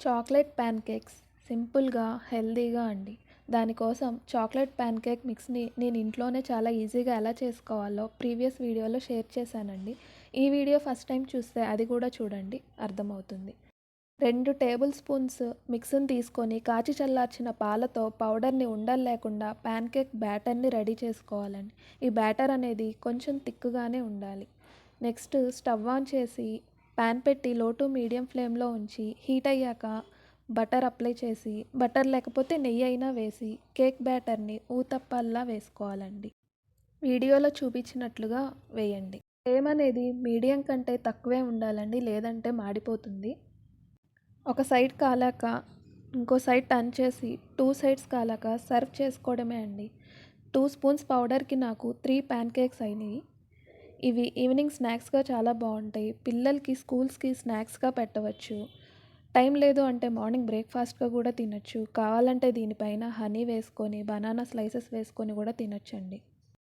Chocolate pan cakes సింపుల్గా హెల్తీగా అండి. దానికోసం చాక్లెట్ ప్యాన్ కేక్ మిక్స్ని నేను ఇంట్లోనే చాలా ఈజీగా ఎలా చేసుకోవాలో ప్రీవియస్ వీడియోలో షేర్ చేశానండి. ఈ వీడియో ఫస్ట్ టైం చూస్తే అది కూడా చూడండి, అర్థమవుతుంది. 2 టేబుల్ స్పూన్స్ మిక్స్ని తీసుకొని కాచి చల్లార్చిన పాలతో పౌడర్ని ఉండలు లేకుండా ప్యాన్ కేక్ బ్యాటర్ని రెడీ చేసుకోవాలండి. ఈ బ్యాటర్ అనేది కొంచెం థిక్గానే ఉండాలి. నెక్స్ట్ స్టవ్ ఆన్ చేసి ప్యాన్ పెట్టి లో టు మీడియం ఫ్లేమ్లో ఉంచి హీట్ అయ్యాక బటర్ అప్లై చేసి, బటర్ లేకపోతే నెయ్యి అయినా వేసి కేక్ బ్యాటర్ని ఊతప్పల్లా వేసుకోవాలండి. వీడియోలో చూపించినట్లుగా వేయండి. ఫ్లేమ్ అనేది మీడియం కంటే తక్కువే ఉండాలండి, లేదంటే మాడిపోతుంది. ఒక సైడ్ కాలాక ఇంకో సైడ్ టర్న్ చేసి 2 సైడ్స్ కాలాక సర్వ్ చేసుకోవడమే అండి. 2 స్పూన్స్ పౌడర్కి నాకు 3 ప్యాన్ కేక్స్ అయినాయి. ఇవి ఈవినింగ్ స్నాక్స్గా చాలా బాగుంటాయి. పిల్లలకి స్కూల్స్కి స్నాక్స్గా పెట్టవచ్చు. టైం లేదు అంటే మార్నింగ్ బ్రేక్ఫాస్ట్గా కూడా తినచ్చు. కావాలంటే దీనిపైన హనీ వేసుకొని, బనానా స్లైసెస్ వేసుకొని కూడా తినొచ్చండి.